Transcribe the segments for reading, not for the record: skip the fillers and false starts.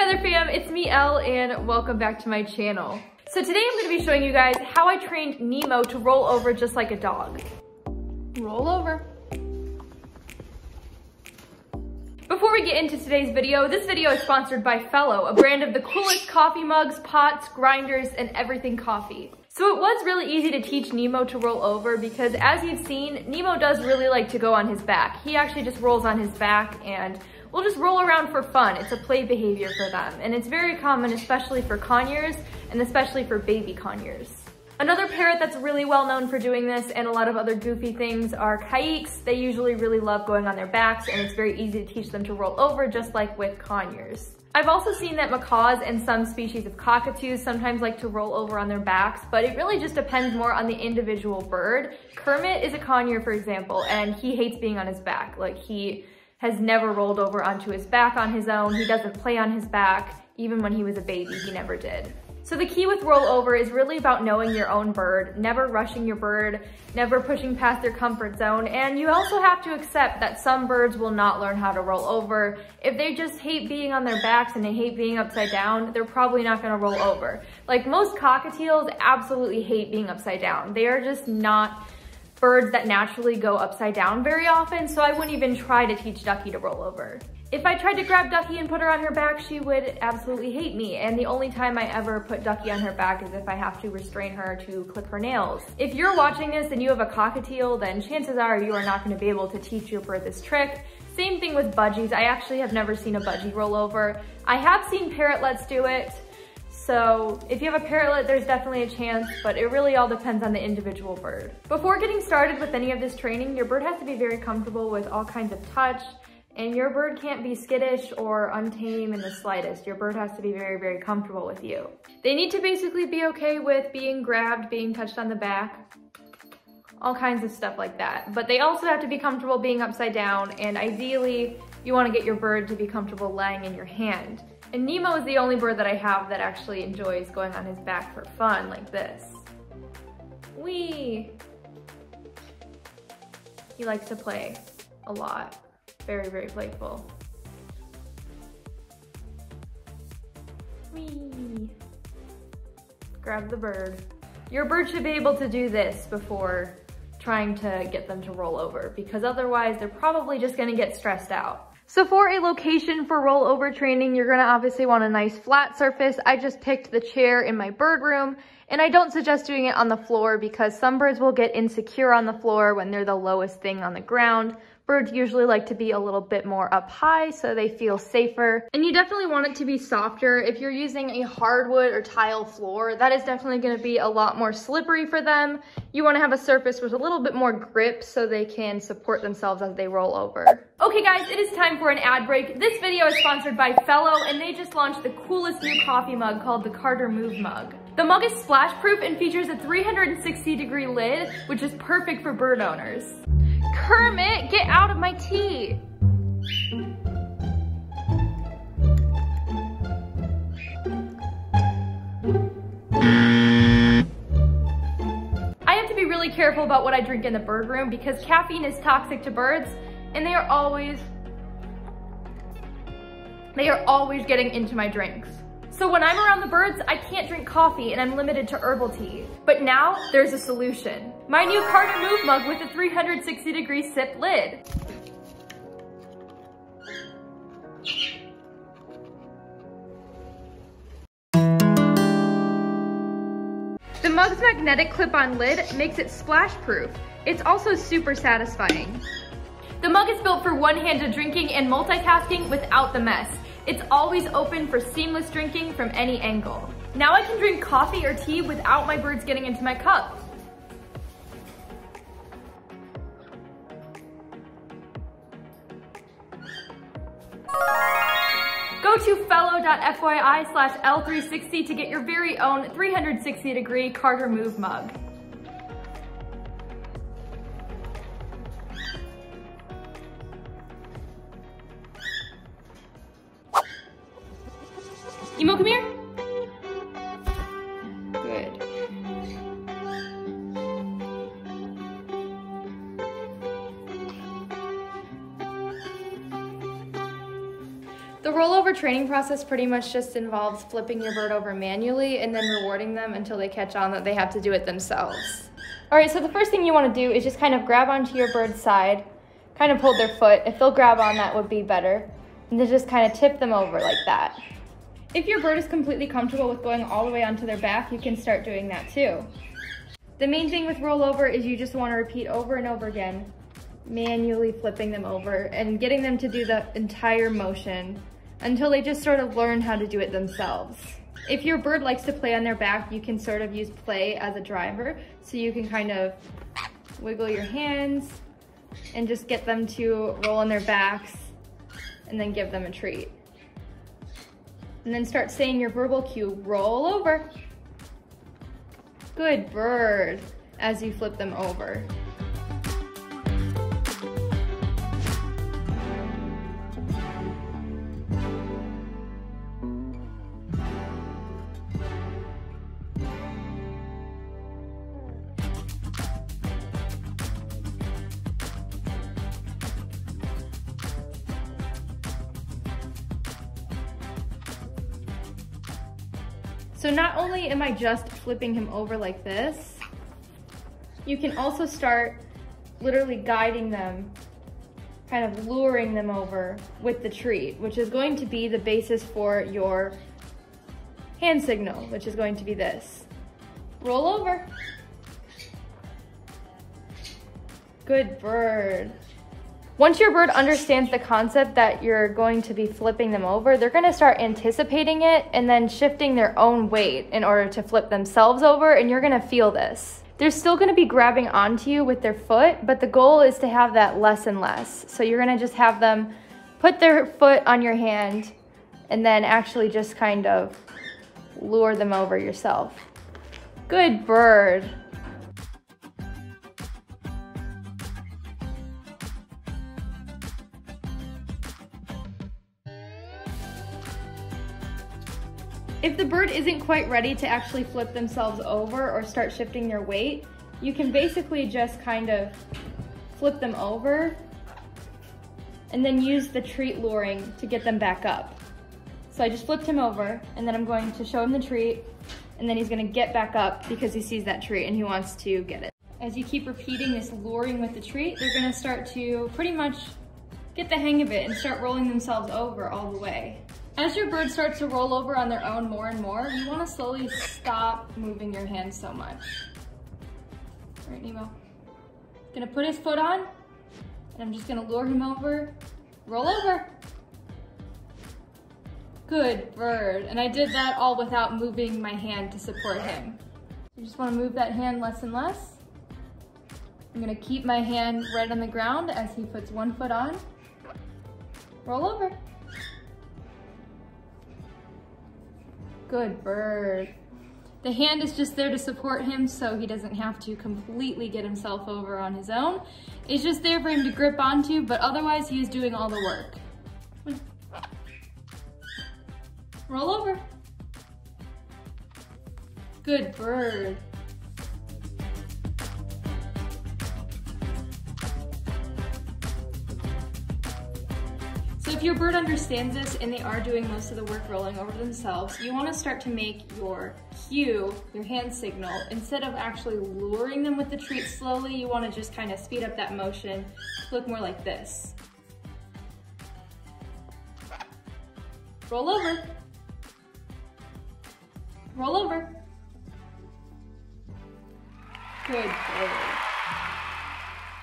Hi there fam, it's me Elle and welcome back to my channel. So today I'm going to be showing you guys how I trained Nemo to roll over just like a dog. Roll over. Before we get into today's video, this video is sponsored by Fellow, a brand of the coolest coffee mugs, pots, grinders, and everything coffee. So it was really easy to teach Nemo to roll over because as you've seen, Nemo does really like to go on his back. He actually just rolls on his back and will just roll around for fun. It's a play behavior for them. And it's very common, especially for conures and especially for baby conures. Another parrot that's really well known for doing this and a lot of other goofy things are kikes. They usually really love going on their backs and it's very easy to teach them to roll over just like with conures. I've also seen that macaws and some species of cockatoos sometimes like to roll over on their backs, but it really just depends more on the individual bird. Kermit is a conure, for example, and he hates being on his back. Like, he has never rolled over onto his back on his own. He doesn't play on his back. Even when he was a baby, he never did. So the key with rollover is really about knowing your own bird, never rushing your bird, never pushing past their comfort zone, and you also have to accept that some birds will not learn how to roll over. If they just hate being on their backs and they hate being upside down, they're probably not gonna roll over. Like, most cockatiels absolutely hate being upside down. They are just not birds that naturally go upside down very often, so I wouldn't even try to teach Ducky to roll over. If I tried to grab Ducky and put her on her back, she would absolutely hate me. And the only time I ever put Ducky on her back is if I have to restrain her to clip her nails. If you're watching this and you have a cockatiel, then chances are you are not going to be able to teach your bird this trick. Same thing with budgies. I actually have never seen a budgie roll over. I have seen parrotlets do it. So if you have a parrotlet, there's definitely a chance, but it really all depends on the individual bird. Before getting started with any of this training, your bird has to be very comfortable with all kinds of touch. And your bird can't be skittish or untame in the slightest. Your bird has to be very, very comfortable with you. They need to basically be okay with being grabbed, being touched on the back, all kinds of stuff like that. But they also have to be comfortable being upside down, and ideally, you want to get your bird to be comfortable lying in your hand. And Nemo is the only bird that I have that actually enjoys going on his back for fun, like this. Whee! He likes to play a lot. Very, very playful. Whee! Grab the bird. Your bird should be able to do this before trying to get them to roll over, because otherwise they're probably just gonna get stressed out. So for a location for rollover training, you're gonna obviously want a nice flat surface. I just picked the chair in my bird room, and I don't suggest doing it on the floor because some birds will get insecure on the floor when they're the lowest thing on the ground. Birds usually like to be a little bit more up high so they feel safer. And you definitely want it to be softer. If you're using a hardwood or tile floor, that is definitely gonna be a lot more slippery for them. You wanna have a surface with a little bit more grip so they can support themselves as they roll over. Okay guys, it is time for an ad break. This video is sponsored by Fellow, and they just launched the coolest new coffee mug called the Carter Move mug. The mug is splash proof and features a 360-degree lid, which is perfect for bird owners. Kermit, get out of my tea! I have to be really careful about what I drink in the bird room because caffeine is toxic to birds, and they are always getting into my drinks. So when I'm around the birds, I can't drink coffee and I'm limited to herbal tea. But now there's a solution. My new Carter Move mug with a 360-degree sip lid. The mug's magnetic clip-on lid makes it splash-proof. It's also super satisfying. The mug is built for one-handed drinking and multitasking without the mess. It's always open for seamless drinking from any angle. Now I can drink coffee or tea without my birds getting into my cup. Go to fellow.fyi/L360 to get your very own 360-degree Carter Move mug. Nemo, come here. Good. The rollover training process pretty much just involves flipping your bird over manually and then rewarding them until they catch on that they have to do it themselves. All right, so the first thing you want to do is just kind of grab onto your bird's side, kind of hold their foot. If they'll grab on, that would be better. And then just kind of tip them over like that. If your bird is completely comfortable with going all the way onto their back, you can start doing that too. The main thing with rollover is you just want to repeat over and over again, manually flipping them over and getting them to do the entire motion until they just sort of learn how to do it themselves. If your bird likes to play on their back, you can sort of use play as a driver. So you can kind of wiggle your hands and just get them to roll on their backs and then give them a treat. And then start saying your verbal cue, roll over. Good bird, as you flip them over. So not only am I just flipping him over like this, you can also start literally guiding them, kind of luring them over with the treat, which is going to be the basis for your hand signal, which is going to be this. Roll over. Good bird. Once your bird understands the concept that you're going to be flipping them over, they're gonna start anticipating it and then shifting their own weight in order to flip themselves over, and you're gonna feel this. They're still gonna be grabbing onto you with their foot, but the goal is to have that less and less. So you're gonna just have them put their foot on your hand and then actually just kind of lure them over yourself. Good bird. If the bird isn't quite ready to actually flip themselves over or start shifting their weight, you can basically just kind of flip them over and then use the treat luring to get them back up. So I just flipped him over and then I'm going to show him the treat and then he's gonna get back up because he sees that treat and he wants to get it. As you keep repeating this luring with the treat, they're gonna start to pretty much get the hang of it and start rolling themselves over all the way. As your bird starts to roll over on their own more and more, you want to slowly stop moving your hands so much. All right, Nemo. Gonna put his foot on, and I'm just gonna lure him over. Roll over. Good bird. And I did that all without moving my hand to support him. You just want to move that hand less and less. I'm gonna keep my hand right on the ground as he puts one foot on. Roll over. Good bird. The hand is just there to support him so he doesn't have to completely get himself over on his own. It's just there for him to grip onto, but otherwise he is doing all the work. Roll over. Good bird. So if your bird understands this and they are doing most of the work rolling over themselves, you want to start to make your cue, your hand signal, instead of actually luring them with the treat slowly, you want to just kind of speed up that motion, look more like this. Roll over. Roll over. Good bird.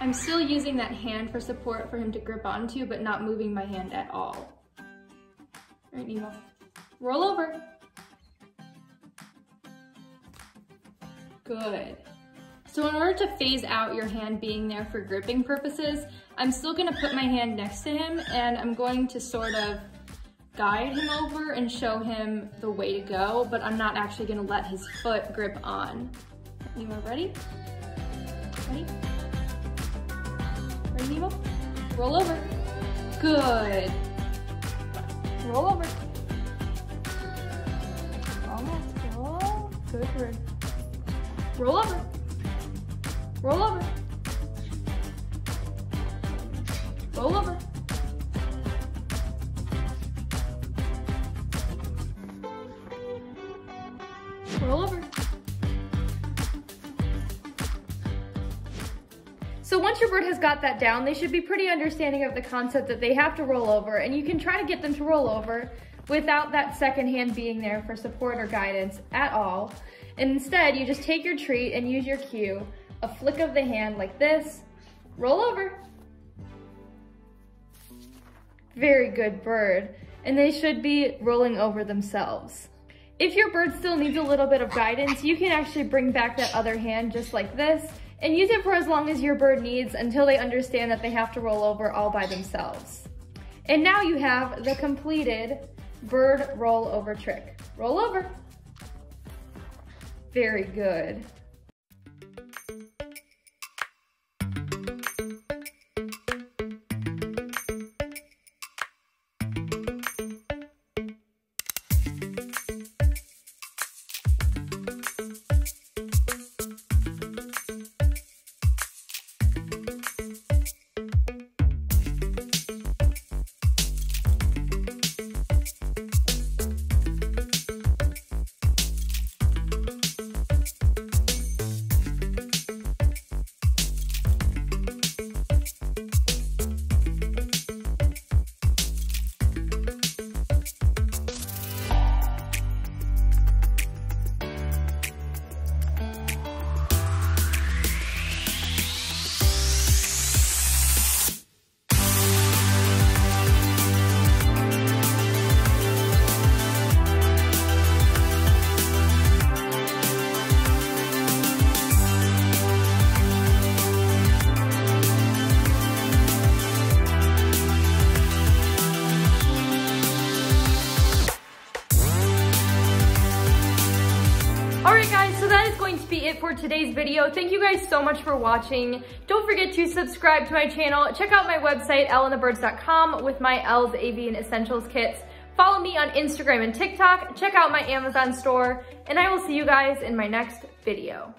I'm still using that hand for support for him to grip onto, but not moving my hand at all. All right, Nemo. Roll over. Good. So in order to phase out your hand being there for gripping purposes, I'm still gonna put my hand next to him and I'm going to sort of guide him over and show him the way to go, but I'm not actually gonna let his foot grip on. Nemo, ready? Ready? Ready, Nemo? Roll over. Good. Roll over. Almost. Oh, good bird. Roll over. Roll over. Roll over. Roll over. So once your bird has got that down, they should be pretty understanding of the concept that they have to roll over, and you can try to get them to roll over without that second hand being there for support or guidance at all. And instead, you just take your treat and use your cue, a flick of the hand like this, roll over. Very good bird. And they should be rolling over themselves. If your bird still needs a little bit of guidance, you can actually bring back that other hand just like this and use it for as long as your bird needs until they understand that they have to roll over all by themselves. And now you have the completed bird roll over trick. Roll over. Very good. Alright guys, so that is going to be it for today's video. Thank you guys so much for watching. Don't forget to subscribe to my channel. Check out my website, elleandthebirds.com, with my Elle's Avian Essentials kits. Follow me on Instagram and TikTok. Check out my Amazon store, and I will see you guys in my next video.